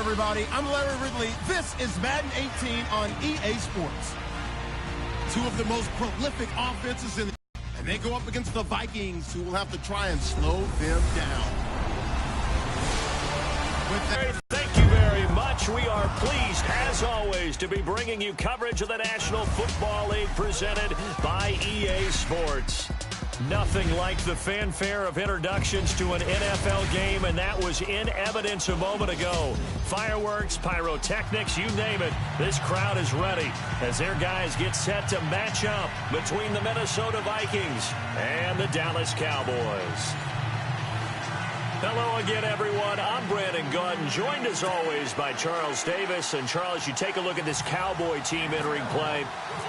everybody. I'm Larry Ridley. This is Madden 18 on EA Sports. Two of the most prolific offenses in the... And they go up against the Vikings, who will have to try and slow them down. Thank you very much. We are pleased, as always, to be bringing you coverage of the National Football League presented by EA Sports. Nothing like the fanfare of introductions to an NFL game, and that was in evidence a moment ago. Fireworks, pyrotechnics, you name it. This crowd is ready as their guys get set to match up between the Minnesota Vikings and the Dallas Cowboys. Hello again, everyone. I'm Brandon Gordon, joined as always by Charles Davis. And Charles, you take a look at this Cowboy team entering play.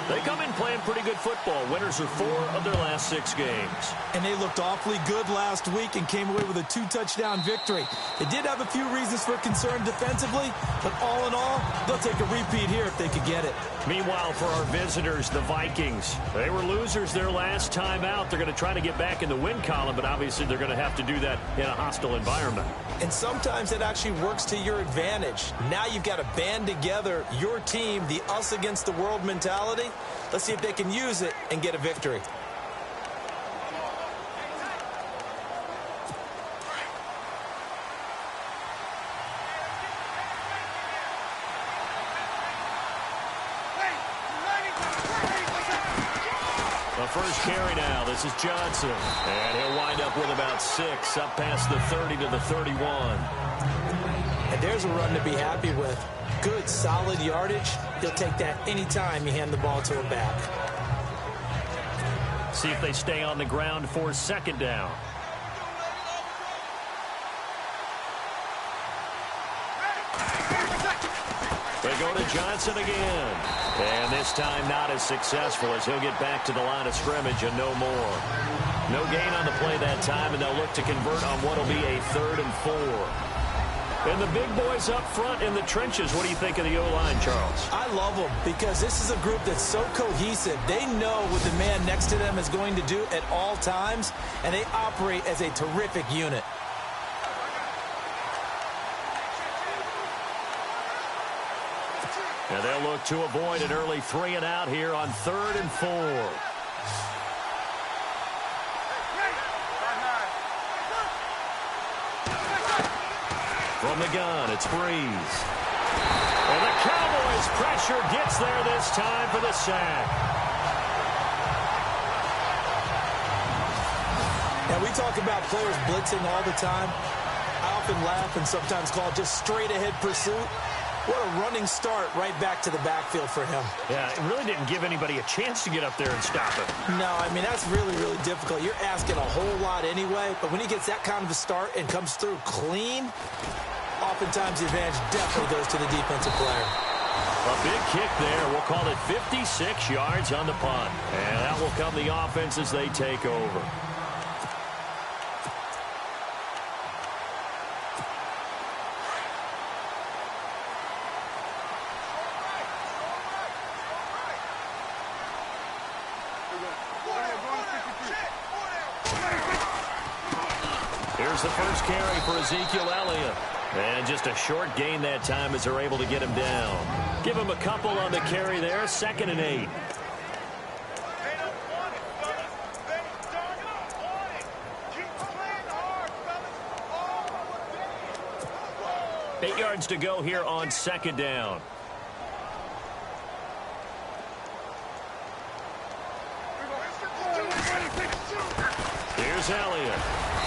They come in playing pretty good football. Winners of 4 of their last 6 games. And they looked awfully good last week and came away with a 2-touchdown victory. They did have a few reasons for concern defensively, but all in all, they'll take a repeat here if they could get it. Meanwhile, for our visitors, the Vikings, they were losers their last time out. They're going to try to get back in the win column, but obviously they're going to have to do that in a hostile environment. And sometimes it actually works to your advantage. Now you've got to band together your team, the us against the world mentality. Let's see if they can use it and get a victory. The first carry now. This is Johnson. And he'll wind up with about 6, up past the 30 to the 31. And there's a run to be happy with. Good, solid yardage. He'll take that anytime you hand the ball to him back. See if they stay on the ground for 2nd down. They go to Johnson again. And this time not as successful as he'll get back to the line of scrimmage and no more. No gain on the play that time, and they'll look to convert on what will be a 3rd and 4. And the big boys up front in the trenches. What do you think of the O-line, Charles? I love them because this is a group that's so cohesive. They know what the man next to them is going to do at all times, and they operate as a terrific unit. And they'll look to avoid an early 3 and out here on 3rd and 4. From the gun, it's Breeze. And the Cowboys' pressure gets there this time for the sack. And we talk about players blitzing all the time. I often laugh and sometimes call it just straight-ahead pursuit. What a running start right back to the backfield for him. Yeah, it really didn't give anybody a chance to get up there and stop him. No, I mean, that's really, really difficult. You're asking a whole lot anyway, but when he gets that kind of a start and comes through clean, oftentimes the advantage definitely goes to the defensive player. A big kick there. We'll call it 56 yards on the punt. And that will come the offense as they take over. Here's the first carry for Ezekiel Elliott. And just a short gain that time as they're able to get him down. Give him a couple on the carry there. 2nd and 8. Eight yards to go here on 2nd down. Here's Elliott.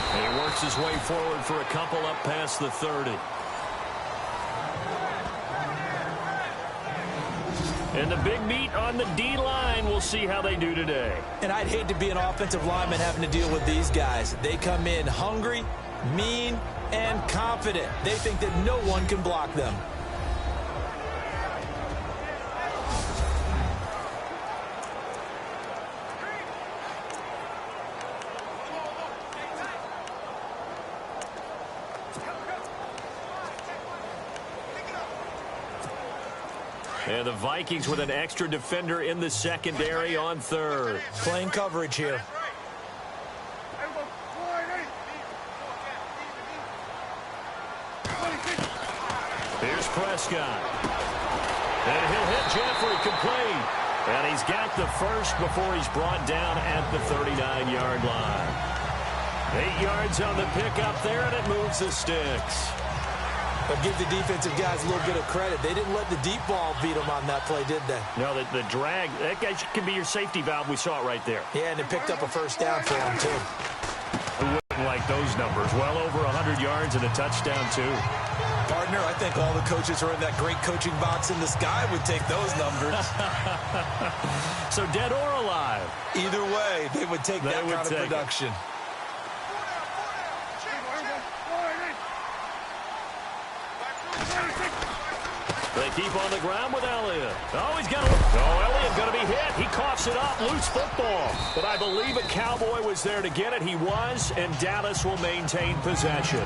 And he works his way forward for a couple up past the 30. And the big meat on the D-line. We'll see how they do today. And I'd hate to be an offensive lineman having to deal with these guys. They come in hungry, mean, and confident. They think that no one can block them. And the Vikings with an extra defender in the secondary on 3rd. Playing coverage here. Here's Prescott. And he'll hit Jeffrey complete. And he's got the first before he's brought down at the 39-yard line. 8 yards on the pickup there, and it moves the sticks. But give the defensive guys a little bit of credit. They didn't let the deep ball beat them on that play, did they? No, the drag, that guy can be your safety valve. We saw it right there. Yeah, and it picked up a first down for them, too. Who wouldn't like those numbers? Well over 100 yards and a touchdown, too. Partner, I think all the coaches who are in that great coaching box in the sky would take those numbers. So dead or alive? Either way, they would take that kind of production. They keep on the ground with Elliott. Oh, he's got Elliott going to be hit. He coughs it up. Loose football. But I believe a Cowboy was there to get it. He was, and Dallas will maintain possession.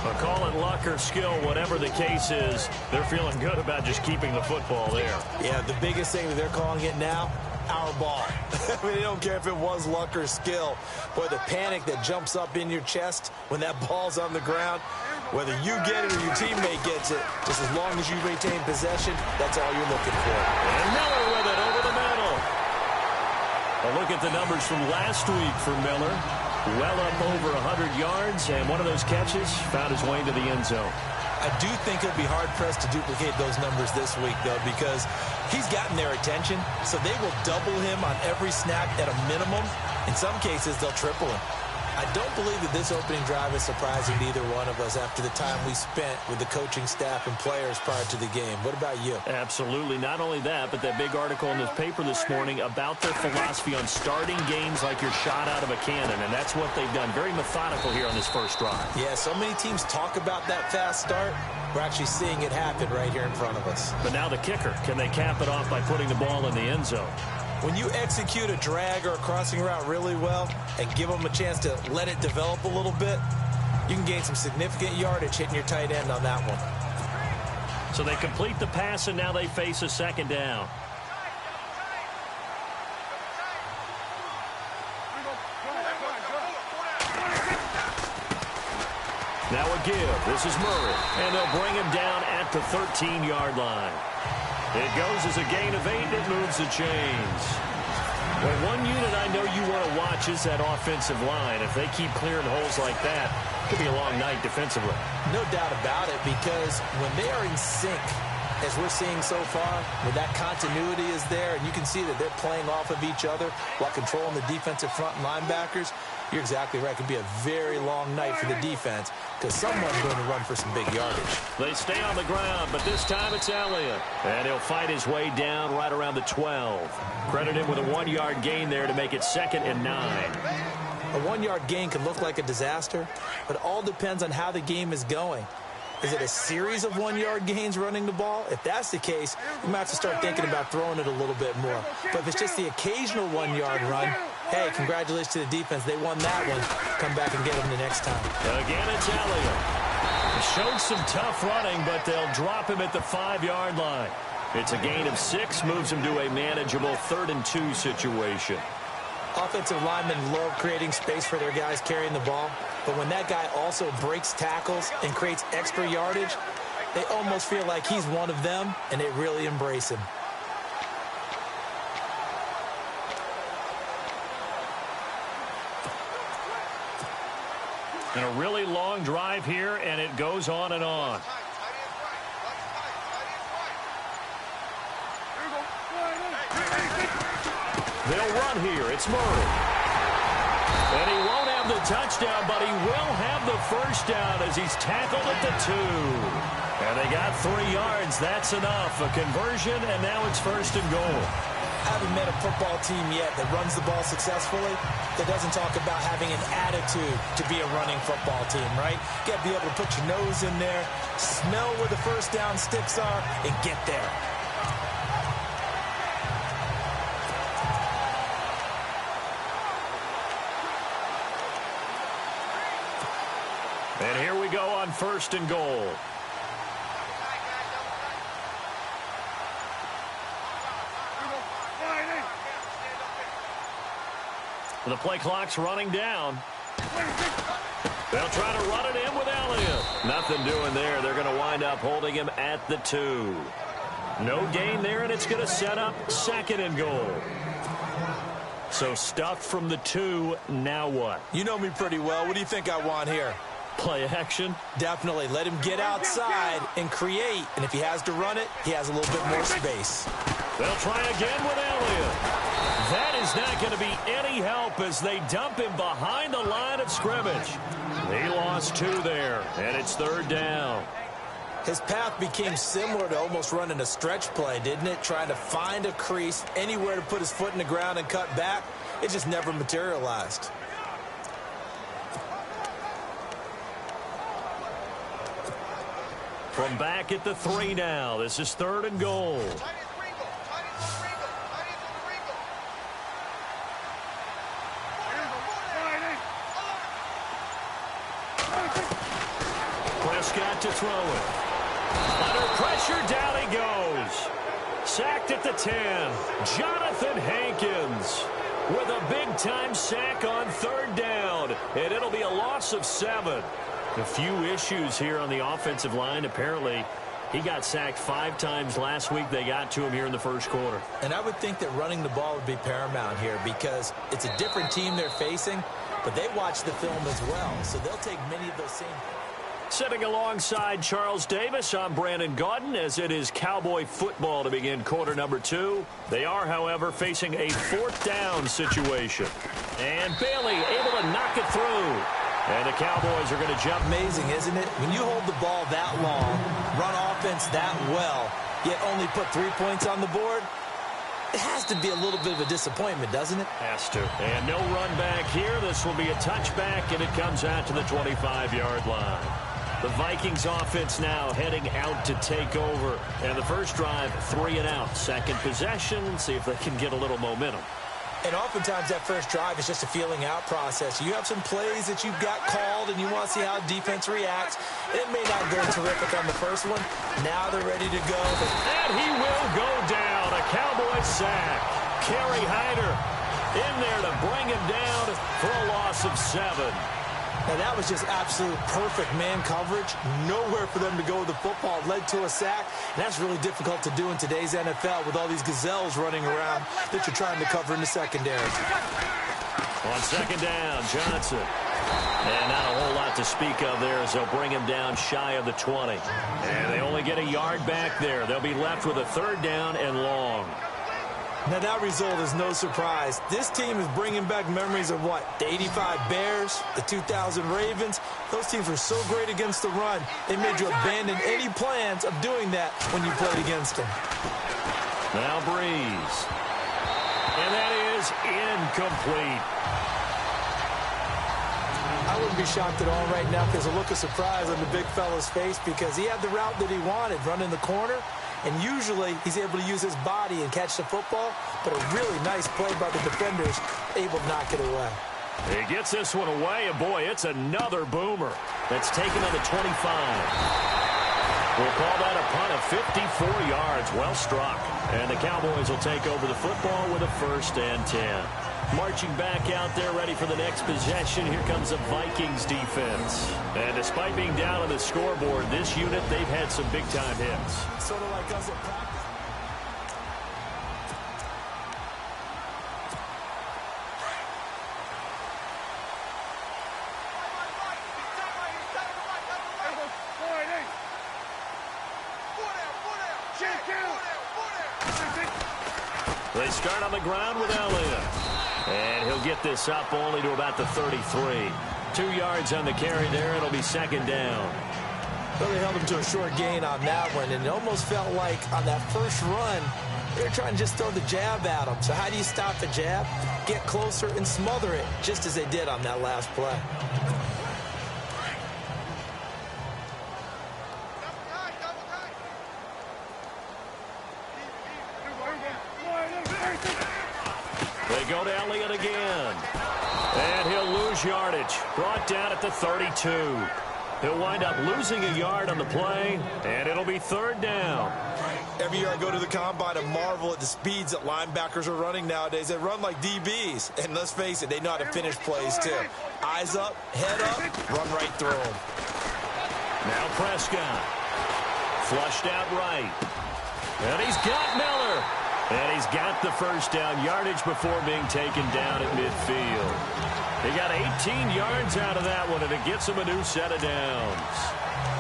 But call it luck or skill, whatever the case is, they're feeling good about just keeping the football there. Yeah, the biggest thing that they're calling it now, our ball. I mean, they don't care if it was luck or skill. Boy, the panic that jumps up in your chest when that ball's on the ground, whether you get it or your teammate gets it, just as long as you retain possession, that's all you're looking for. And Miller with it over the middle. A look at the numbers from last week for Miller. Well up over 100 yards, and one of those catches found his way into the end zone. I do think he'll be hard-pressed to duplicate those numbers this week, though, because he's gotten their attention, so they will double him on every snap at a minimum. In some cases, they'll triple him. I don't believe that this opening drive is surprising to either one of us after the time we spent with the coaching staff and players prior to the game. What about you? Absolutely. Not only that, but that big article in this paper this morning about their philosophy on starting games like you're shot out of a cannon, and that's what they've done. Very methodical here on this first drive. Yeah, so many teams talk about that fast start. We're actually seeing it happen right here in front of us. But now the kicker. Can they cap it off by putting the ball in the end zone? When you execute a drag or a crossing route really well and give them a chance to let it develop a little bit, you can gain some significant yardage hitting your tight end on that one. So they complete the pass, and now they face a second down. Now a give. This is Murray, and they'll bring him down at the 13-yard line. It goes as a gain of 8, and it moves the chains. Well, one unit I know you want to watch is that offensive line. If they keep clearing holes like that, it could be a long night defensively. No doubt about it, because when they are in sync, as we're seeing so far, where that continuity is there, and you can see that they're playing off of each other while controlling the defensive front linebackers, you're exactly right. It could be a very long night for the defense because someone's going to run for some big yardage. They stay on the ground, but this time it's Elliott. And he'll fight his way down right around the 12. Credit him with a 1-yard gain there to make it 2nd and 9. A 1-yard gain can look like a disaster, but it all depends on how the game is going. Is it a series of 1-yard gains running the ball? If that's the case, you might have to start thinking about throwing it a little bit more. But if it's just the occasional 1-yard run, hey, congratulations to the defense. They won that one. Come back and get them the next time. Again, it's Elliott. Showed some tough running, but they'll drop him at the 5-yard line. It's a gain of 6, moves him to a manageable 3rd and 2 situation. Offensive linemen love creating space for their guys carrying the ball, but when that guy also breaks tackles and creates extra yardage, they almost feel like he's one of them, and they really embrace him. And a really long drive here, and it goes on and on. They'll run here. It's Murray. And he won't have the touchdown, but he will have the first down as he's tackled at the 2. And they got 3 yards. That's enough. A conversion, and now it's 1st and goal. I haven't met a football team yet that runs the ball successfully that doesn't talk about having an attitude to be a running football team, right? You got to be able to put your nose in there, smell where the first down sticks are, and get there. And here we go on 1st and goal. The play clock's running down. They'll try to run it in with Elliott. Nothing doing there. They're going to wind up holding him at the 2. No gain there, and it's going to set up 2nd and goal. So stuffed from the 2, now what? You know me pretty well. What do you think I want here? Play action? Definitely. Let him get outside and create. And if he has to run it, he has a little bit more space. They'll try again with Elliott. That is not going to be any help as they dump him behind the line of scrimmage. They lost 2 there, and it's 3rd down. His path became similar to almost running a stretch play, didn't it? Trying to find a crease, anywhere to put his foot in the ground and cut back. It just never materialized. From back at the 3 now. This is 3rd and goal. Prescott to throw it. Under pressure, down he goes. Sacked at the 10. Jonathan Hankins with a big-time sack on 3rd down. And it'll be a loss of 7. A few issues here on the offensive line. Apparently, he got sacked 5 times last week. They got to him here in the 1st quarter. And I would think that running the ball would be paramount here because it's a different team they're facing, but they watch the film as well, so they'll take many of those same. Sitting alongside Charles Davis, I'm Brandon Gaudin as it is Cowboy football to begin quarter number 2. They are, however, facing a 4th down situation. And Bailey able to knock it through. And the Cowboys are going to jump. Amazing, isn't it? When you hold the ball that long, run offense that well, yet only put 3 points on the board, it has to be a little bit of a disappointment, doesn't it? Has to. And no run back here. This will be a touchback, and it comes out to the 25-yard line. The Vikings offense now heading out to take over. And the first drive, 3 and out. Second possession, see if they can get a little momentum. And oftentimes that first drive is just a feeling out process. You have some plays that you've got called and you want to see how defense reacts. It may not go terrific on the first one. Now they're ready to go. And he will go down. A Cowboy sack. Kerry Hyder in there to bring him down for a loss of 7. Now that was just absolute perfect man coverage. Nowhere for them to go with the football. Led to a sack. And that's really difficult to do in today's NFL with all these gazelles running around that you're trying to cover in the secondary. On 2nd down, Johnson. And not a whole lot to speak of there as they'll bring him down shy of the 20. And they only get a yard back there. They'll be left with a 3rd down and long. Now, that result is no surprise. This team is bringing back memories of what? The 85 Bears, the 2000 Ravens. Those teams were so great against the run. They made you abandon any plans of doing that when you played against them. Now Breeze. And that is incomplete. I wouldn't be shocked at all right now if there's a look of surprise on the big fella's face because he had the route that he wanted, running the corner. And usually he's able to use his body and catch the football, but a really nice play by the defenders, able to knock it away. He gets this one away, and boy, it's another boomer that's taken on the 25. We'll call that a punt of 54 yards, well struck. And the Cowboys will take over the football with a 1st and 10. Marching back out there, ready for the next possession. Here comes the Vikings defense. And despite being down on the scoreboard, this unit, they've had some big-time hits. Sort of like us at practice. They start on the ground with Elliott. And he'll get this up only to about the 33. 2 yards on the carry there. It'll be 2nd down. Well, they held him to a short gain on that one, and it almost felt like on that first run, they were trying to just throw the jab at him. So how do you stop the jab? Get closer and smother it, just as they did on that last play. They go to Elliott again. And he'll lose yardage. Brought down at the 32. He'll wind up losing a yard on the play, and it'll be 3rd down. Every year I go to the combine and marvel at the speeds that linebackers are running nowadays. They run like DBs. And let's face it, they know how to finish plays too. Eyes up, head up, run right through them. Now Prescott. Flushed out right. And he's got Miller. And he's got the first down yardage before being taken down at midfield. He got 18 yards out of that one, and it gets him a new set of downs.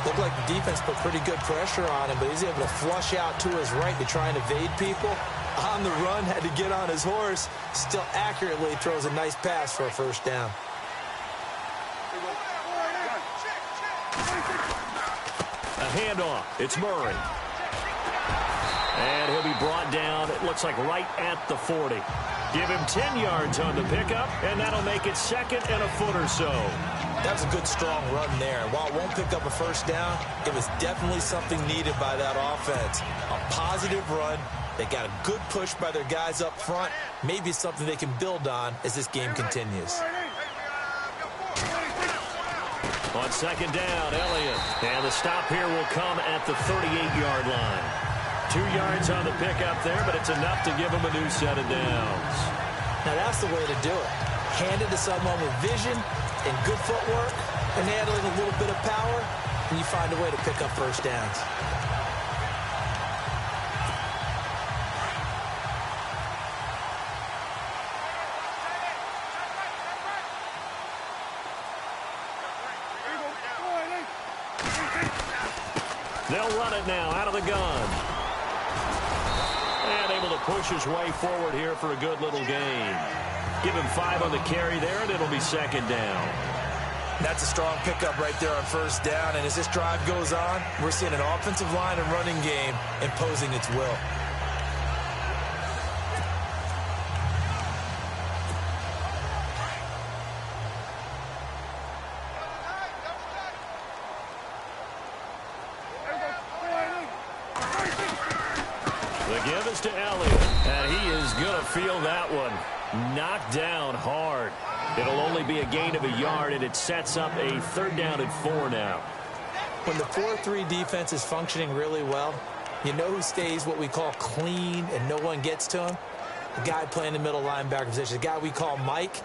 Looked like the defense put pretty good pressure on him, but he's able to flush out to his right to try and evade people. On the run, had to get on his horse. Still accurately throws a nice pass for a first down. A handoff. It's Murray. And he'll be brought down, it looks like right at the 40. Give him 10 yards on the pickup, and that'll make it second and a foot or so. That was a good, strong run there. While it won't pick up a first down, it was definitely something needed by that offense. A positive run. They got a good push by their guys up front. Maybe something they can build on as this game continues. On second down, Elliott. And the stop here will come at the 38-yard line. 2 yards on the pickup there, but it's enough to give him a new set of downs. Now that's the way to do it. Hand it to someone with vision and good footwork, and add a little bit of power, and you find a way to pick up first downs. They'll run it now out of the gun. And able to push his way forward here for a good little gain. Give him 5 on the carry there, and it'll be second down. That's a strong pickup right there on first down, and as this drive goes on, we're seeing an offensive line and running game imposing its will. The give is to Elliott, and he is going to feel that one. Knocked down hard. It'll only be a gain of a yard, and it sets up a third down and 4 now. When the 4-3 defense is functioning really well, you know who stays what we call clean and no one gets to him? The guy playing the middle linebacker position, the guy we call Mike.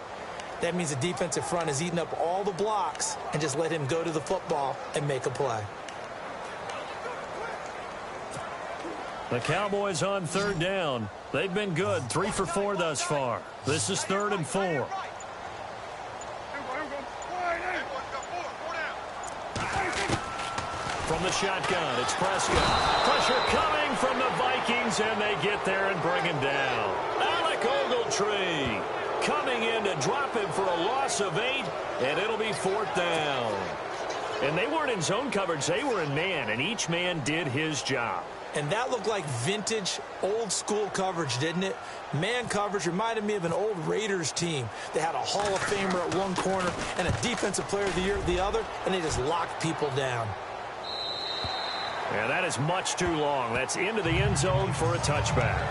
That means the defensive front is eating up all the blocks and just let him go to the football and make a play. The Cowboys on third down. They've been good, 3 for 4 thus far. This is 3rd and 4. From the shotgun, it's Prescott. Pressure coming from the Vikings, and they get there and bring him down. Alec Ogletree coming in to drop him for a loss of 8, and it'll be 4th down. And they weren't in zone coverage, they were in man, and each man did his job. And that looked like vintage, old-school coverage, didn't it? Man coverage reminded me of an old Raiders team. They had a Hall of Famer at one corner and a Defensive Player of the Year at the other, and they just locked people down. Yeah, that is much too long. That's into the end zone for a touchback.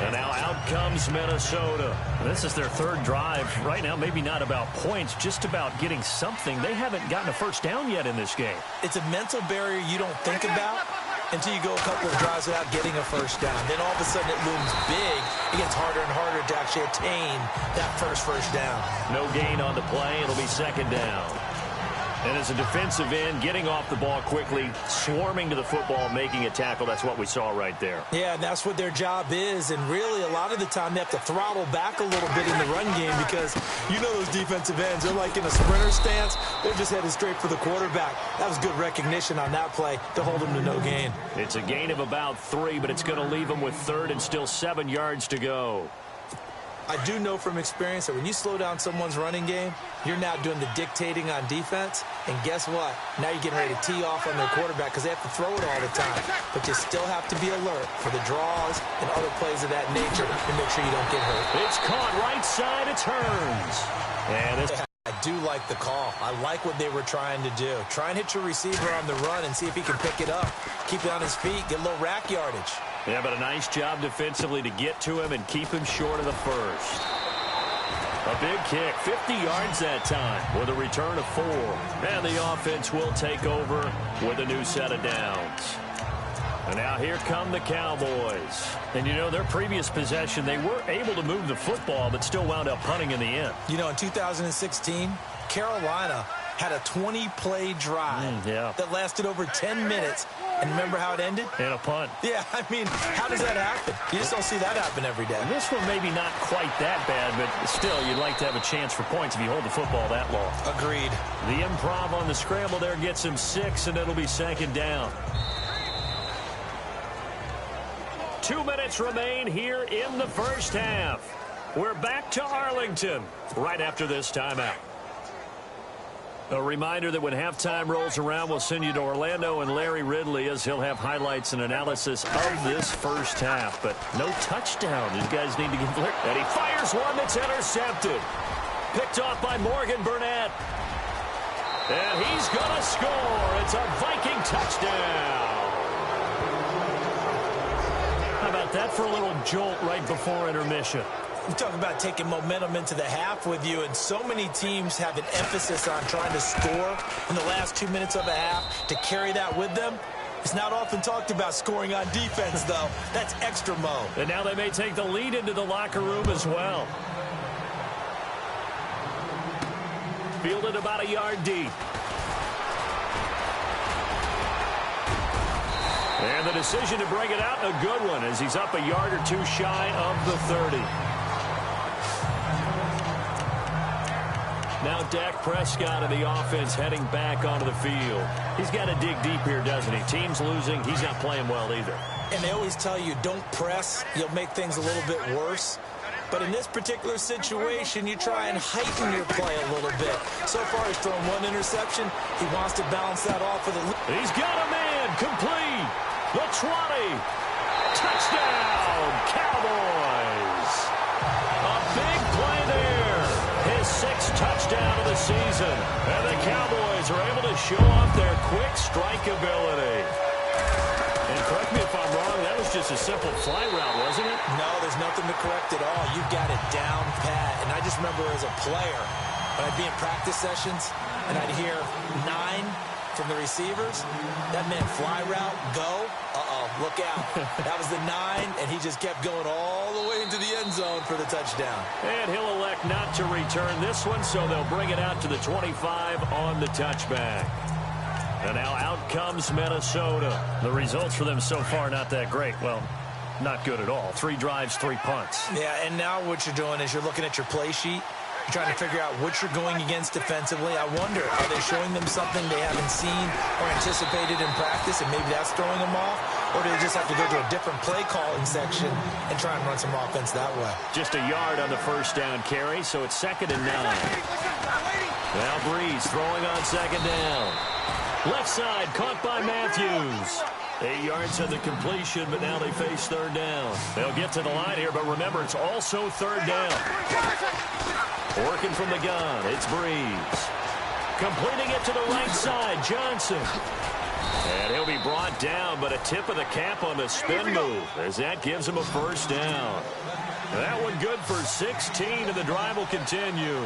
And now out comes Minnesota. This is their 3rd drive. Right now, maybe not about points, just about getting something. They haven't gotten a first down yet in this game. It's a mental barrier you don't think about until you go a couple of drives without getting a first down. Then all of a sudden it looms big. It gets harder and harder to actually attain that first down. No gain on the play. It'll be second down. And as a defensive end, getting off the ball quickly, swarming to the football, making a tackle, that's what we saw right there. Yeah, and that's what their job is. And really, a lot of the time, they have to throttle back a little bit in the run game because you know those defensive ends, they're like in a sprinter stance. They're just headed straight for the quarterback. That was good recognition on that play to hold them to no gain. It's a gain of about 3, but it's going to leave them with 3rd and still 7 yards to go. I do know from experience that when you slow down someone's running game, you're now doing the dictating on defense. And guess what? Now you're getting ready to tee off on their quarterback because they have to throw it all the time. But you still have to be alert for the draws and other plays of that nature to make sure you don't get hurt. It's caught right side. It turns. And this I do like the call. I like what they were trying to do. Try and hit your receiver on the run and see if he can pick it up. Keep it on his feet. Get a little rack yardage. Yeah, but a nice job defensively to get to him and keep him short of the first. A big kick, 50 yards that time with a return of 4. And the offense will take over with a new set of downs. And now here come the Cowboys. And, you know, their previous possession, they were able to move the football, but still wound up punting in the end. You know, in 2016, Carolina had a 20-play drive that lasted over 10 minutes. And remember how it ended? And a punt. Yeah, I mean, how does that happen? You just don't see that happen every day. And this one maybe not quite that bad, but still, you'd like to have a chance for points if you hold the football that long. Agreed. The improv on the scramble there gets him 6, and it'll be second down. 2 minutes remain here in the first half. We're back to Arlington right after this timeout. A reminder that when halftime rolls around, we'll send you to Orlando and Larry Ridley as he'll have highlights and analysis of this first half. But no touchdown. These guys need to get clear. And he fires one that's intercepted. Picked off by Morgan Burnett. And he's going to score. It's a Viking touchdown. How about that for a little jolt right before intermission? We talk about taking momentum into the half with you, and so many teams have an emphasis on trying to score in the last 2 minutes of a half to carry that with them. It's not often talked about scoring on defense, though. That's extra mode. And now they may take the lead into the locker room as well. Fielded about a yard deep. And the decision to bring it out, a good one, as he's up a yard or two shy of the 30. Now Dak Prescott of the offense heading back onto the field. He's got to dig deep here, doesn't he? Team's losing. He's not playing well either. And they always tell you, don't press. You'll make things a little bit worse. But in this particular situation, you try and heighten your play a little bit. So far, he's thrown one interception. He wants to balance that off with a... He's got a man. Complete. The 20. Touchdown, Cowboys. A big play there. His 6th touchdown of the season. And the Cowboys are able to show off their quick strike ability. And correct me if I'm wrong, that was just a simple fly route, wasn't it? No, there's nothing to correct at all. You've got it down pat. And I just remember as a player, when I'd be in practice sessions, and I'd hear 9 from the receivers, that meant fly route, go, look out. That was the 9, and he just kept going all the way into the end zone for the touchdown. And he'll elect not to return this one, so they'll bring it out to the 25 on the touchback. And now out comes Minnesota. The results for them so far not that great. Well, not good at all. 3 drives, 3 punts. Yeah, and now what you're doing is you're looking at your play sheet. You're trying to figure out what you're going against defensively. I wonder, are they showing them something they haven't seen or anticipated in practice, and maybe that's throwing them off? Or do they just have to go to a different play calling section and try and run some offense that way? Just a yard on the first down carry, so it's 2nd and 9. Now Breeze throwing on 2nd down. Left side, caught by Matthews. 8 yards on the completion, but now they face 3rd down. They'll get to the line here, but remember, it's also 3rd down. Working from the gun, it's Breeze. Completing it to the right side, Johnson. And he'll be brought down, but a tip of the cap on the spin move, as that gives him a 1st down. That one good for 16, and the drive will continue.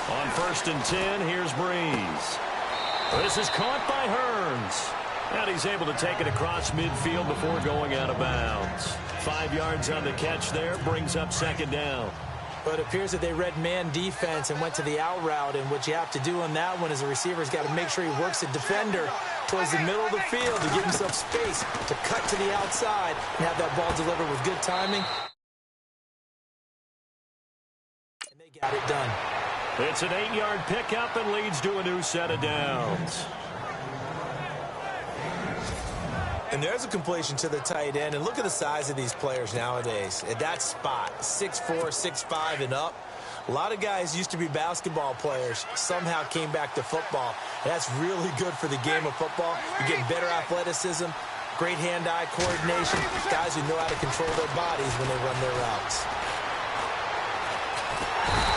On 1st and 10, here's Breeze. This is caught by Hearns. And he's able to take it across midfield before going out of bounds. 5 yards on the catch there, brings up 2nd down. But it appears that they read man defense and went to the out route, and what you have to do on that one is the receiver's got to make sure he works the defender towards the middle of the field to give himself space to cut to the outside and have that ball delivered with good timing. And they got it done. It's an 8-yard pickup and leads to a new set of downs. And there's a completion to the tight end. And look at the size of these players nowadays. At that spot, 6'4", 6'5", and up. A lot of guys used to be basketball players, somehow came back to football. And that's really good for the game of football. You're getting better athleticism, great hand-eye coordination, guys who know how to control their bodies when they run their routes.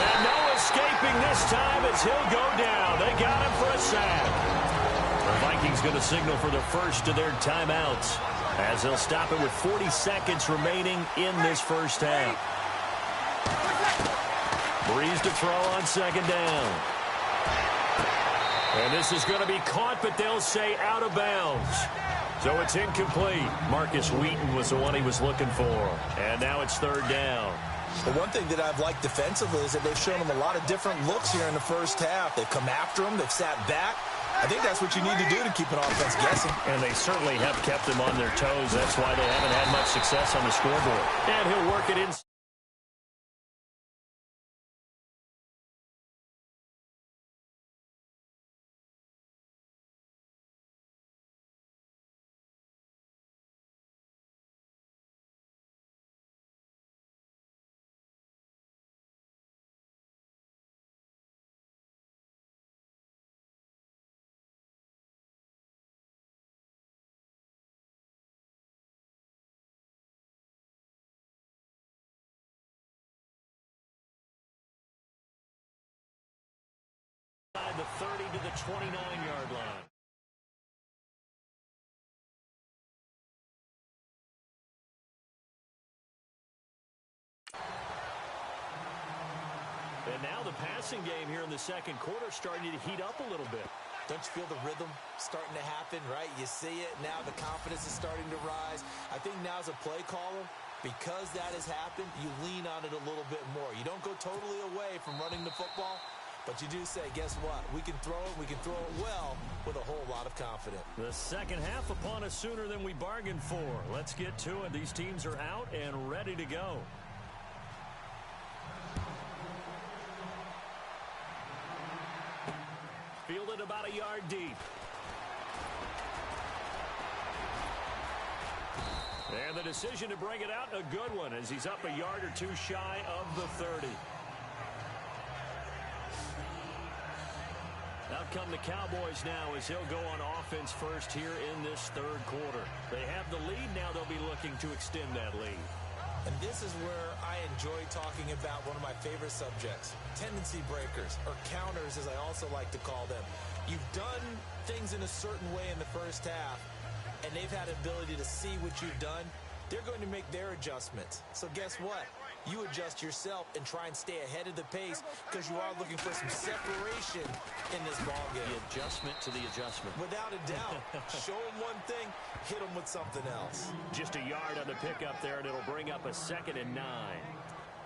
And no escaping this time as he'll go down. They got him for a sack. The Vikings going to signal for the first of their timeouts as they'll stop it with 40 seconds remaining in this first half. Breeze to throw on 2nd down. And this is going to be caught, but they'll say out of bounds. So it's incomplete. Marcus Wheaton was the one he was looking for. And now it's third down. The one thing that I've liked defensively is that they've shown them a lot of different looks here in the first half. They've come after them. They've sat back. I think that's what you need to do to keep an offense guessing. And they certainly have kept them on their toes. That's why they haven't had much success on the scoreboard. And he'll work it in. The 30 to the 29-yard line. And now the passing game here in the second quarter starting to heat up a little bit. Don't you feel the rhythm starting to happen, right? You see it. Now the confidence is starting to rise. I think now as a play caller, because that has happened, you lean on it a little bit more. You don't go totally away from running the football. But you do say, guess what? We can throw it. We can throw it well with a whole lot of confidence. The second half upon us sooner than we bargained for. Let's get to it. These teams are out and ready to go. Fielded about a yard deep. And the decision to bring it out, a good one, as he's up a yard or two shy of the 30. Out come the Cowboys now as he'll go on offense first here in this third quarter. They have the lead. Now they'll be looking to extend that lead. And this is where I enjoy talking about one of my favorite subjects, tendency breakers, or counters as I also like to call them. You've done things in a certain way in the first half, and they've had the ability to see what you've done. They're going to make their adjustments. So guess what? You adjust yourself and try and stay ahead of the pace because you are looking for some separation in this ballgame. The adjustment to the adjustment. Without a doubt. Show them one thing, hit them with something else. Just a yard on the pickup there, and it'll bring up a 2nd and 9.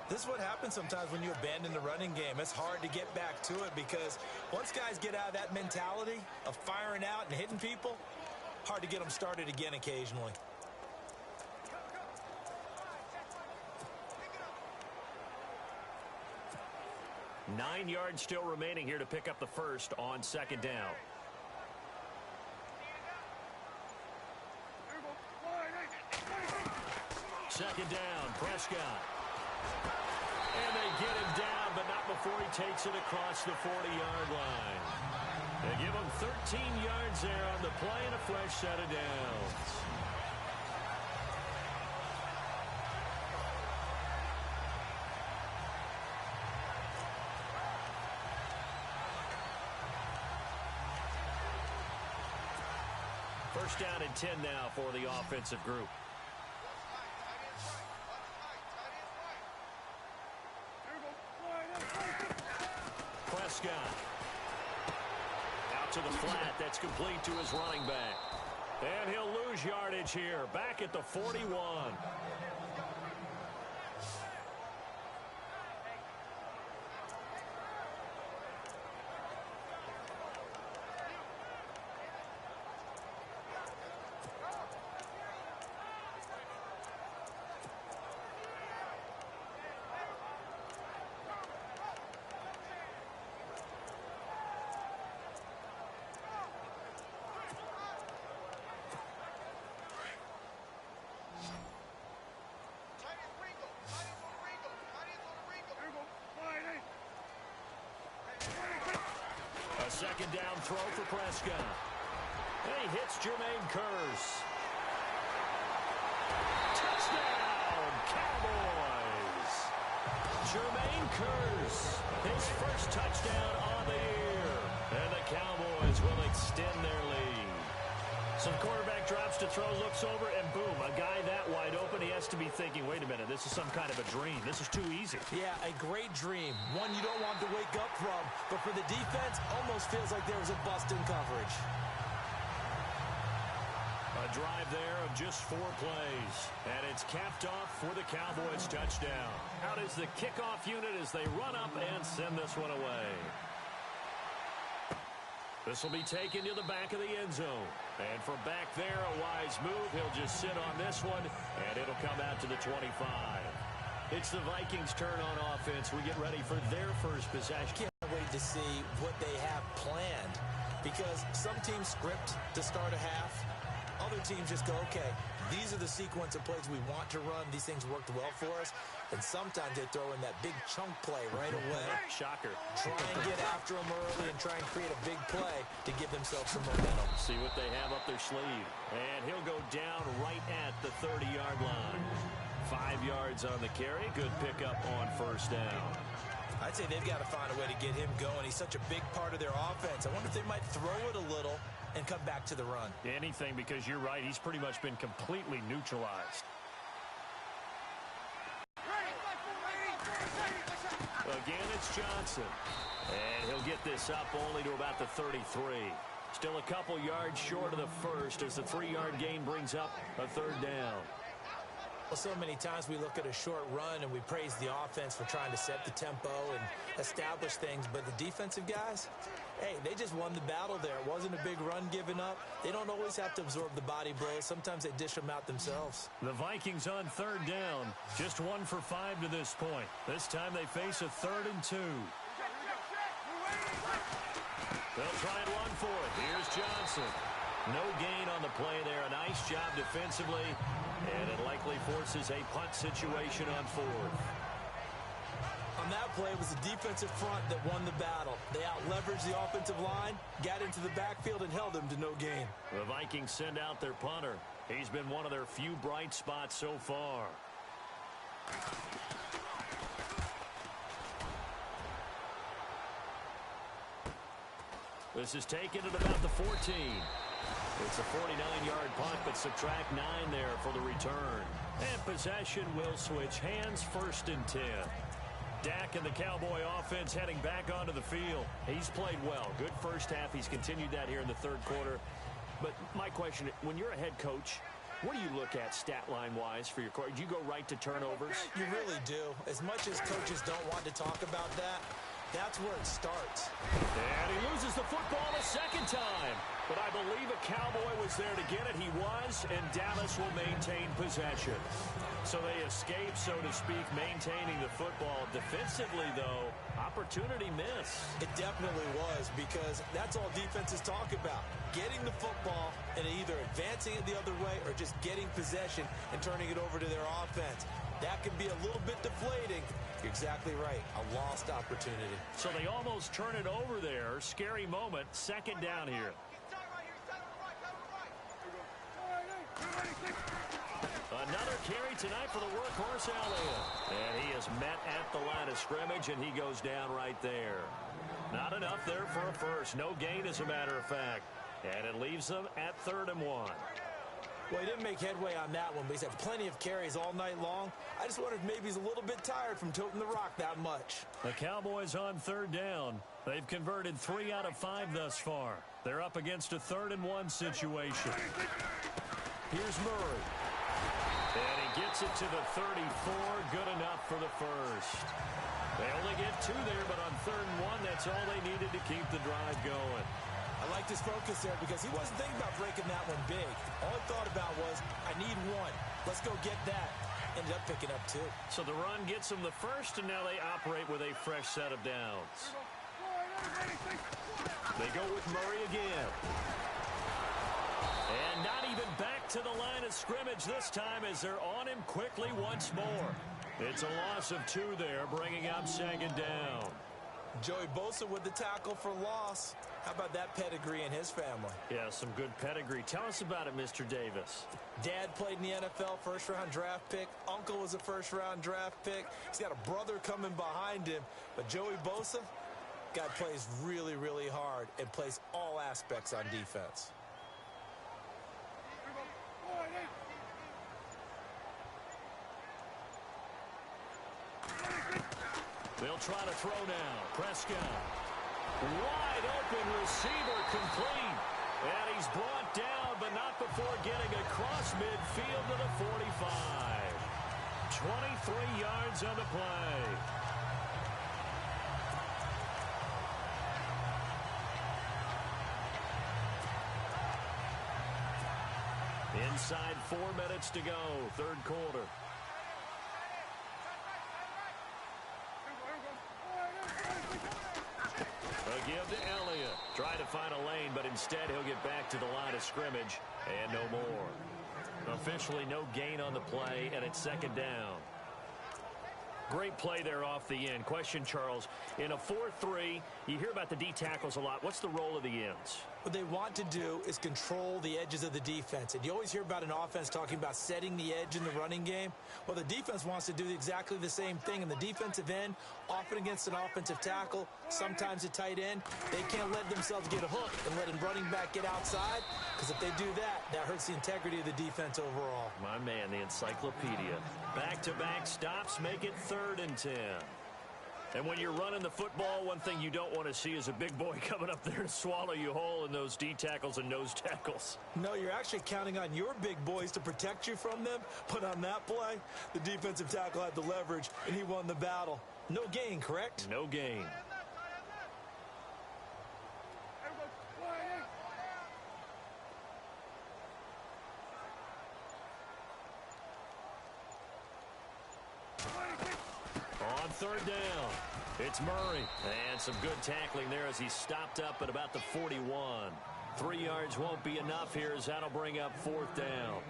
This is what happens sometimes when you abandon the running game. It's hard to get back to it because once guys get out of that mentality of firing out and hitting people, hard to get them started again occasionally. Nine yards still remaining here to pick up the first on 2nd down. Second down, Prescott. And they get him down, but not before he takes it across the 40-yard line. They give him 13 yards there on the play and a fresh set of downs. First down and 10 now for the offensive group. Prescott. Out to the flat. That's complete to his running back. And he'll lose yardage here. Back at the 41. A second down throw for Prescott. And he hits Jermaine Kearse. Touchdown, Cowboys. Jermaine Kearse, his first touchdown on the year. And the Cowboys will extend their lead. So the quarterback drops to throw, looks over, and boom, a guy that wide open, he has to be thinking, wait a minute, this is some kind of a dream. This is too easy. Yeah, a great dream. One you don't want to wake up from. But for the defense, almost feels like there was a bust in coverage. A drive there of just 4 plays. And it's capped off for the Cowboys touchdown. Out is the kickoff unit as they run up and send this one away. This will be taken to the back of the end zone. And from back there, a wise move. He'll just sit on this one, and it'll come out to the 25. It's the Vikings' turn on offense. We get ready for their first possession. Can't wait to see what they have planned, because some teams script to start a half. Other teams just go, okay, these are the sequence of plays we want to run. These things worked well for us. And sometimes they throw in that big chunk play right away. Shocker. Try and get after them early and try and create a big play to give themselves some momentum. See what they have up their sleeve. And he'll go down right at the 30-yard line. 5 yards on the carry. Good pickup on first down. I'd say they've got to find a way to get him going. He's such a big part of their offense. I wonder if they might throw it a little and come back to the run. Anything, because you're right. He's pretty much been completely neutralized. Again, it's Johnson. And he'll get this up only to about the 33. Still a couple yards short of the first as the 3-yard gain brings up a third down. Well, so many times we look at a short run and we praise the offense for trying to set the tempo and establish things. But the defensive guys, hey, they just won the battle there. It wasn't a big run given up. They don't always have to absorb the body blows. Sometimes they dish them out themselves. The Vikings on third down. Just 1 for 5 to this point. This time they face a 3rd and 2. They'll try and run for it. Here's Johnson. No gain on the play there. A nice job defensively. And it likely forces a punt situation on 4th. On that play, it was the defensive front that won the battle. They out-leveraged the offensive line, got into the backfield, and held them to no gain. The Vikings send out their punter. He's been one of their few bright spots so far. This is taken at about the 14. It's a 49-yard punt, but subtract 9 there for the return. And possession will switch hands, 1st and 10. Dak and the Cowboy offense heading back onto the field. He's played well. Good first half. He's continued that here in the 3rd quarter. But my question, when you're a head coach, what do you look at stat line-wise for your court? Do you go right to turnovers? You really do. As much as coaches don't want to talk about that, that's where it starts. And he loses the football a 2nd time. But I believe a Cowboy was there to get it. He was, and Dallas will maintain possession. So they escape, so to speak, maintaining the football. Defensively, though, opportunity miss. It definitely was, because that's all defenses talk about. Getting the football and either advancing it the other way or just getting possession and turning it over to their offense. That can be a little bit deflating. You're exactly right. A lost opportunity. So they almost turn it over there. Scary moment. 2nd down here. Another carry tonight for the workhorse Elliott. And he is met at the line of scrimmage, and he goes down right there. Not enough there for a first. No gain, as a matter of fact. And it leaves them at 3rd and 1. Well, he didn't make headway on that one, but he's had plenty of carries all night long. I just wondered if maybe he's a little bit tired from toting the rock that much. The Cowboys on 3rd down. They've converted 3 out of 5 thus far. They're up against a 3rd and 1 situation. Here's Murray. And he gets it to the 34. Good enough for the first. They only get 2 there, but on 3rd and 1, that's all they needed to keep the drive going. I like his focus there because he wasn't thinking about breaking that one big. All he thought about was, I need 1. Let's go get that. Ended up picking up 2. So the run gets them the first, and now they operate with a fresh set of downs. They go with Murray again. And not even back to the line of scrimmage this time as they're on him quickly once more. It's a loss of 2 there, bringing up 2nd down. Joey Bosa with the tackle for loss. How about that pedigree in his family? Yeah, some good pedigree. Tell us about it, Mr. Davis. Dad played in the NFL, 1st-round draft pick. Uncle was a 1st-round draft pick. He's got a brother coming behind him. But Joey Bosa, guy plays really, really hard and plays all aspects on defense. They'll try to throw now. Prescott. Wide open receiver complete. And he's brought down, but not before getting across midfield to the 45. 23 yards on the play. Inside 4 minutes to go, third quarter. A give to Elliott. Trying to find a lane, but instead he'll get back to the line of scrimmage. And no more. Officially no gain on the play, and it's second down. Great play there off the end. Question, Charles, in a 4-3, you hear about the D tackles a lot. What's the role of the ends? What they want to do is control the edges of the defense. And you always hear about an offense talking about setting the edge in the running game. Well, the defense wants to do exactly the same thing. In the defensive end, often against an offensive tackle, sometimes a tight end, they can't let themselves get hooked and let a running back get outside, because if they do that, that hurts the integrity of the defense overall. My man, the encyclopedia. Back-to-back stops make it 3rd and 10. And when you're running the football, one thing you don't want to see is a big boy coming up there to swallow you whole in those D tackles and nose tackles. No, you're actually counting on your big boys to protect you from them. But on that play, the defensive tackle had the leverage, and he won the battle. No gain, correct? No gain. On 3rd down, it's Murray. And some good tackling there as he stopped up at about the 41. 3 yards won't be enough here as that'll bring up 4th down.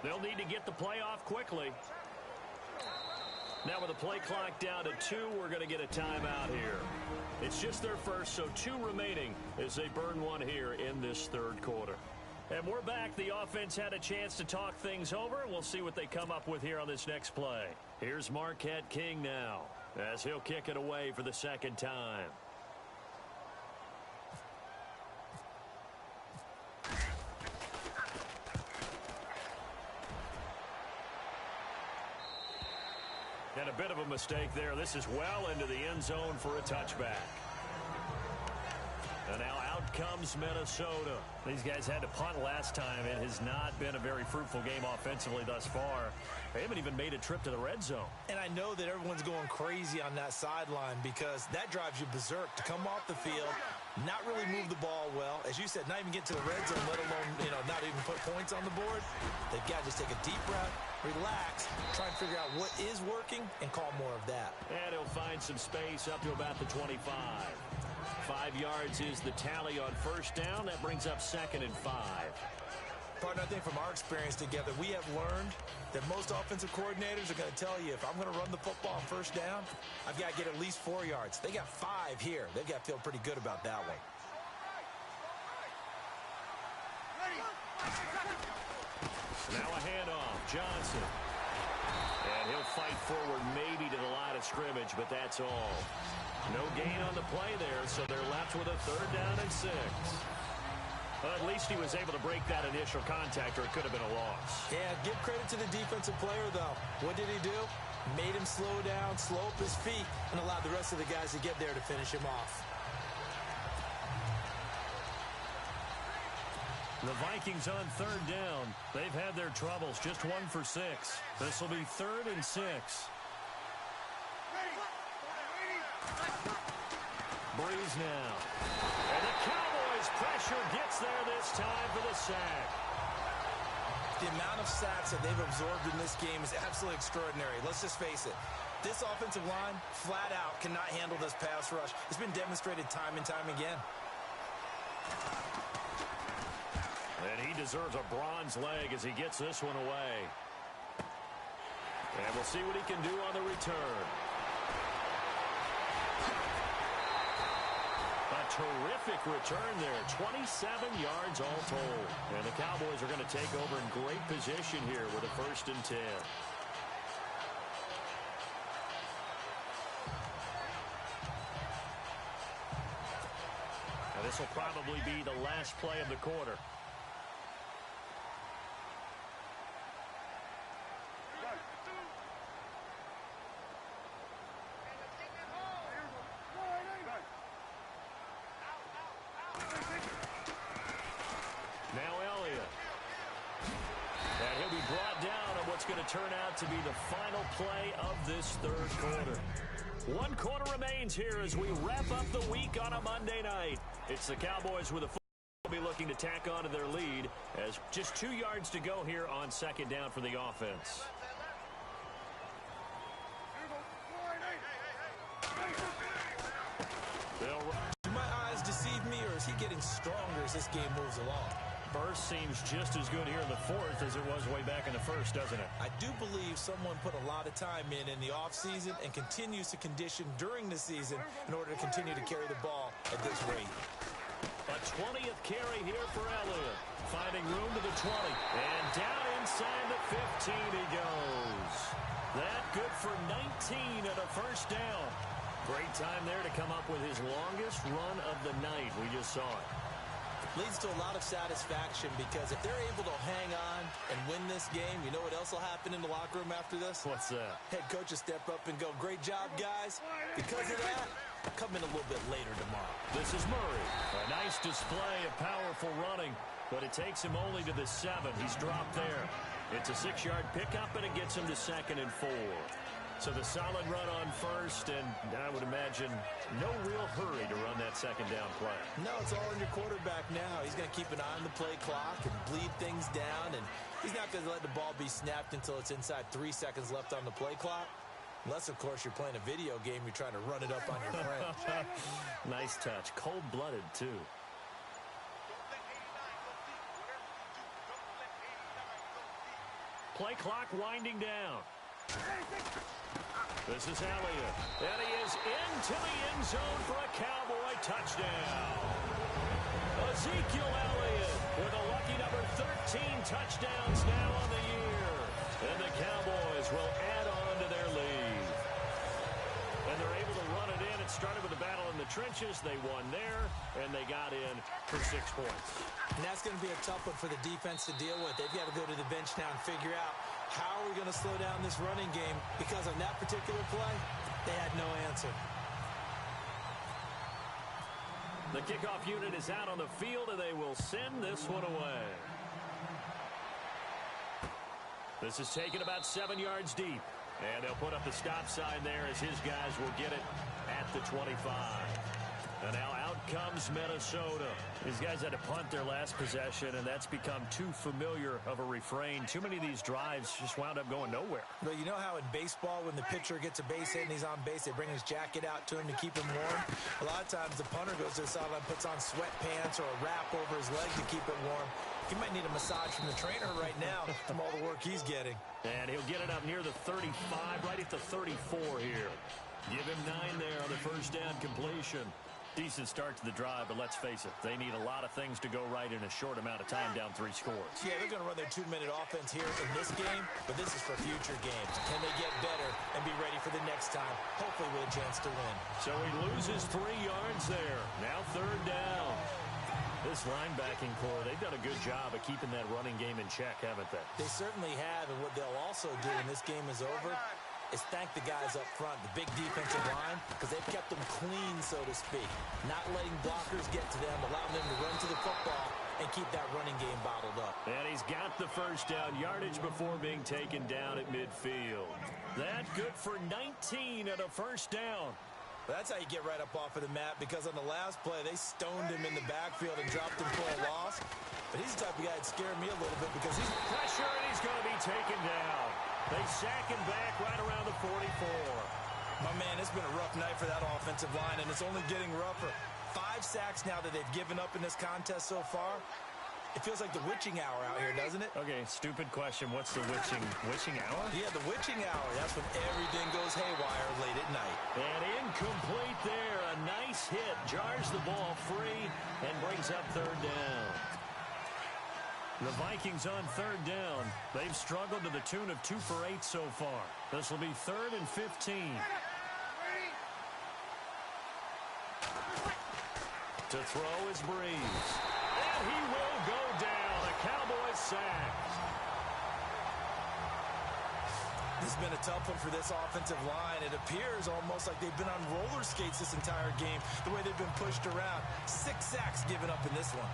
They'll need to get the play off quickly. Now with the play clock down to 2, we're going to get a timeout here. It's just their first, so 2 remaining as they burn one here in this 3rd quarter. And we're back. The offense had a chance to talk things over, and we'll see what they come up with here on this next play. Here's Marquette King now as he'll kick it away for the 2nd time. And a bit of a mistake there. This is well into the end zone for a touchback. And now out comes Minnesota. These guys had to punt last time. It has not been a very fruitful game offensively thus far. They haven't even made a trip to the red zone. And I know that everyone's going crazy on that sideline because that drives you berserk to come off the field, not really move the ball well. As you said, not even get to the red zone, let alone, not even put points on the board. They've got to just take a deep breath, relax, try and figure out what is working, and call more of that. And he'll find some space up to about the 25. 5 yards is the tally on 1st down. That brings up 2nd and 5. Partner, I think from our experience together, we have learned that most offensive coordinators are going to tell you, if I'm going to run the football on 1st down, I've got to get at least 4 yards. They got 5 here. They've got to feel pretty good about that one. Now a handoff. Johnson. And he'll fight forward maybe to the line of scrimmage, but that's all. No gain on the play there, so they're left with a 3rd down and 6. Well, at least he was able to break that initial contact, or it could have been a loss. Yeah, give credit to the defensive player, though. What did he do? Made him slow down, slow up his feet, and allowed the rest of the guys to get there to finish him off. The Vikings on 3rd down. They've had their troubles, just 1 for 6. This will be 3rd and 6. Breeze now. And the Cowboys pressure gets there this time for the sack. The amount of sacks that they've absorbed in this game is absolutely extraordinary. Let's just face it. This offensive line, flat out, cannot handle this pass rush. It's been demonstrated time and time again. And he deserves a bronze leg as he gets this one away. And we'll see what he can do on the return. terrific return there. 27 yards all told. And the Cowboys are going to take over in great position here with a 1st and 10. Now this will probably be the last play of the quarter. Going to turn out to be the final play of this 3rd quarter. 1 quarter remains here as we wrap up the week on a Monday night. It's the Cowboys with a football be looking to tack on to their lead as just 2 yards to go here on 2nd down for the offense. Do my eyes deceive me, or is he getting stronger as this game moves along? Burst seems just as good here in the 4th as it was way back in the 1st, doesn't it? I do believe someone put a lot of time in the offseason and continues to condition during the season in order to continue to carry the ball at this rate. A 20th carry here for Elliott. Finding room to the 20. And down inside the 15 he goes. That good for 19 at a 1st down. Great time there to come up with his longest run of the night. We just saw it. Leads to a lot of satisfaction because if they're able to hang on and win this game, you know what else will happen in the locker room after this? What's that? Head coach will step up and go, great job, guys. Because of that, come in a little bit later tomorrow. This is Murray. A nice display of powerful running, but it takes him only to the 7. He's dropped there. It's a 6-yard pickup, and it gets him to 2nd and 4. So the solid run on 1st, and I would imagine no real hurry to run that 2nd down play. No, it's all on your quarterback now. He's going to keep an eye on the play clock and bleed things down, and he's not going to let the ball be snapped until it's inside 3 seconds left on the play clock. Unless, of course, you're playing a video game, you're trying to run it up on your friend. Nice touch. Cold-blooded, too. Play clock winding down. This is Elliott, and he is into the end zone for a Cowboy touchdown. Ezekiel Elliott with a lucky number 13 touchdowns now on the year. And the Cowboys will add on to their lead. And they're able to run it in. It started with a battle in the trenches. They won there, and they got in for 6 points. And that's going to be a tough one for the defense to deal with. They've got to go to the bench now and figure out how are we going to slow down this running game, because on that particular play, they had no answer. The kickoff unit is out on the field, and they will send this one away. This is taken about 7 yards deep, and they'll put up the stop sign there as his guys will get it at the 25. And now out comes Minnesota. These guys had to punt their last possession, and that's become too familiar of a refrain. Too many of these drives just wound up going nowhere. Well, you know how in baseball, when the pitcher gets a base hit and he's on base, they bring his jacket out to him to keep him warm? A lot of times the punter goes to the sideline, puts on sweatpants or a wrap over his leg to keep it warm. He might need a massage from the trainer right now from all the work he's getting. And he'll get it up near the 35, right at the 34 here. Give him 9 there on the 1st down completion. Decent start to the drive, but let's face it, they need a lot of things to go right in a short amount of time, down 3 scores. Yeah, they're going to run their 2-minute offense here in this game, but this is for future games. Can they get better and be ready for the next time, hopefully with a chance to win? So he loses 3 yards there. Now 3rd down. This linebacking core, they've done a good job of keeping that running game in check, haven't they? They certainly have, and what they'll also do when this game is over is thank the guys up front, the big defensive line, because they've kept them clean, so to speak. Not letting blockers get to them, allowing them to run to the football and keep that running game bottled up. And he's got the 1st down yardage before being taken down at midfield. That good for 19 at a 1st down. Well, that's how you get right up off of the mat, because on the last play, they stoned him in the backfield and dropped him for a loss. But he's the type of guy that scared me a little bit, because he's pressure, and he's going to be taken down. They sack him back right around the 44. My man, it's been a rough night for that offensive line, and it's only getting rougher. 5 sacks now that they've given up in this contest so far. It feels like the witching hour out here, doesn't it? Okay, stupid question. What's the witching hour? Yeah, the witching hour. That's when everything goes haywire late at night. And incomplete there. A nice hit, jars the ball free, and brings up third down. The Vikings on third down. They've struggled to the tune of 2 for 8 so far. This will be 3rd and 15. To throw is Breeze. And he will go down. A Cowboys sack. This has been a tough one for this offensive line. It appears almost like they've been on roller skates this entire game, the way they've been pushed around. 6 sacks given up in this one.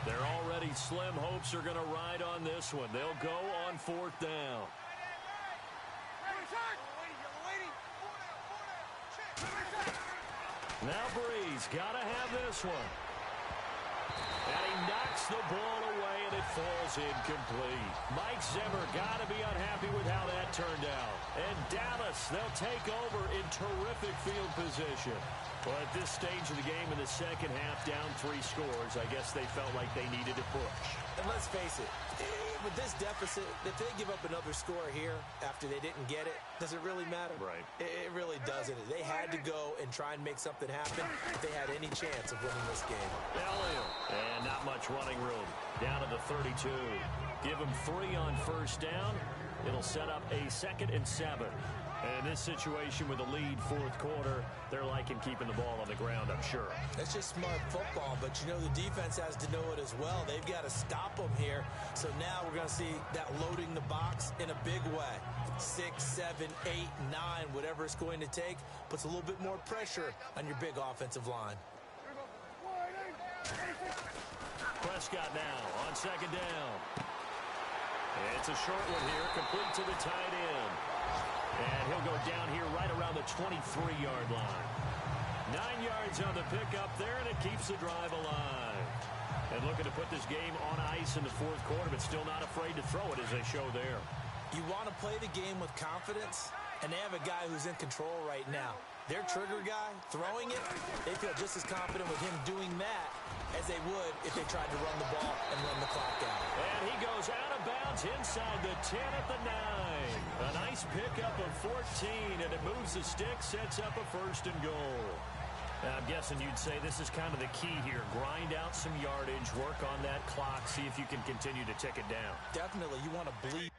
Their already slim hopes are going to ride on this one. They'll go on 4th down. Now Breeze got to have this one. And he knocks the ball away, and it falls incomplete. Mike Zimmer got to be unhappy with how that turned out. And Dallas, they'll take over in terrific field position. Well, at this stage of the game in the second half, down 3 scores, I guess they felt like they needed to push. And let's face it, with this deficit, if they give up another score here after they didn't get it, does it really matter? Right. It really doesn't. They had to go and try and make something happen if they had any chance of winning this game. Elliott, and not much running room. Down to the 32. Give them 3 on first down. It'll set up a 2nd and 7. And in this situation with a lead 4th quarter, they're liking keeping the ball on the ground, I'm sure. That's just smart football, but you know the defense has to know it as well. They've got to stop them here. So now we're going to see that loading the box in a big way. 6, 7, 8, 9, whatever it's going to take, puts a little bit more pressure on your big offensive line. Prescott now on 2nd down. It's a short one here, complete to the tight end. And he'll go down here right around the 23-yard line. 9 yards on the pickup there, and it keeps the drive alive. And looking to put this game on ice in the 4th quarter, but still not afraid to throw it as they show there. You want to play the game with confidence, and they have a guy who's in control right now. Their trigger guy, throwing it, they feel just as confident with him doing that as they would if they tried to run the ball and run the clock out. And he goes out of bounds inside the 10 at the 9. A nice pickup of 14, and it moves the stick, sets up a 1st and goal. Now, I'm guessing you'd say this is kind of the key here. Grind out some yardage, work on that clock, see if you can continue to tick it down. Definitely, you want to bleed